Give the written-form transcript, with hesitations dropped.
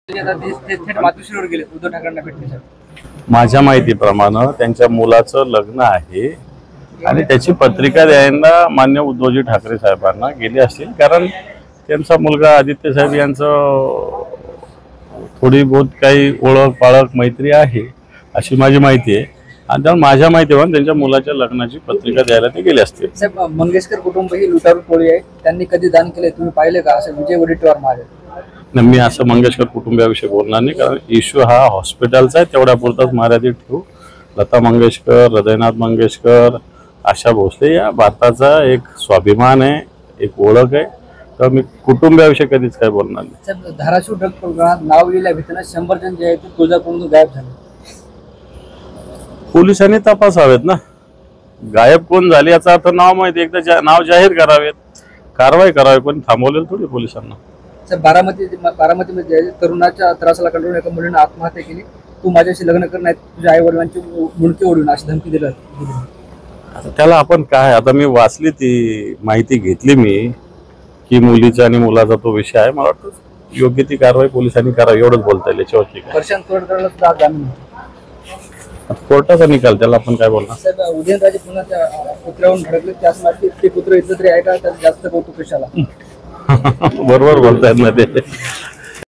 थेट मातोश्रीवर गेले उद्धव ठाकरेंना भेटण्यासाठी। माझ्या माहितीप्रमाणे त्यांच्या मुलाचं लग्न आहे आणि त्याची पत्रिका द्यायला मान्य उद्धवजी ठाकरे साहेबांना गेले असतील, कारण त्यांचा मुलगा आदित्य साहेब यांचं थोडी बहुत काही ओळख पाळख मैत्री आहे अशी माझी माहिती आहे। आणि त्यामुळे माझ्या माहितीप्रमाणे त्यांच्या मुलाच्या लग्नाची पत्रिका द्यायला ते गेले असतील। साहेब, मंगेशकर कुटुंब ही लुटारू टोळी आहे, त्यांनी कधी दान केले तुम्ही पाहिले का, असं विजय वडेट्टीवार म्हणाले। मी असं मंगेशकर कुटुंबियाविषयी बोलणार नाही, कारण इश्यू हा हॉस्पिटलचा आहे, तेवढ्या पुरताच मर्यादित ठेवू। लता मंगेशकर, हृदयनाथ मंगेशकर, आशा भोसले या भारताचा एक स्वाभिमान आहे, एक ओळख आहे, तर मी कुटुंबियाविषयी कधीच काय बोलणार नाही। साहेब, धाराशिव ड्रग प्रकरणात नाव लिहिल्या भीतीनं 100 जण जे आहेत ते तुळजापूरहून गायब झाले। पोलिसांनी तपासावेत ना, गायब कोण झाले याचा अर्थ नाव माहिती, एकदा नाव जाहीर करावेत, कारवाई करावी, पण थांबवलेलं थोडी पोलिसांना। साहेब, बारामतीमध्ये तरुणाच्या त्रासाला कंटाळून एका मुलीने आत्महत्या केली। तू माझ्याशी लग्न करणार, तुझ्या आई वडिलांची मुंडके ओढून अशी धमकी दिली। आता त्याला आपण काय, आता मी वाचली ती माहिती घेतली मी की मुलीचा आणि मुलाचा तो विषय आहे, मला वाटतं योग्य ती कारवाई पोलिसांनी करावी, एवढंच बोलता येईल याच्यावरती काय। प्रशांत तोडकरला सुद्धा जामीन होता। कोर्टाचा निकाल, त्याला आपण काय बोलणार। साहेब, उदयनराजे पुन्हा त्या कुत्र्यावरून धडकले, त्यासाठी ते कुत्र इथं तरी आहे का, त्यात जास्त कौतुक कशाला। बरोबर बोलतायत ना ते।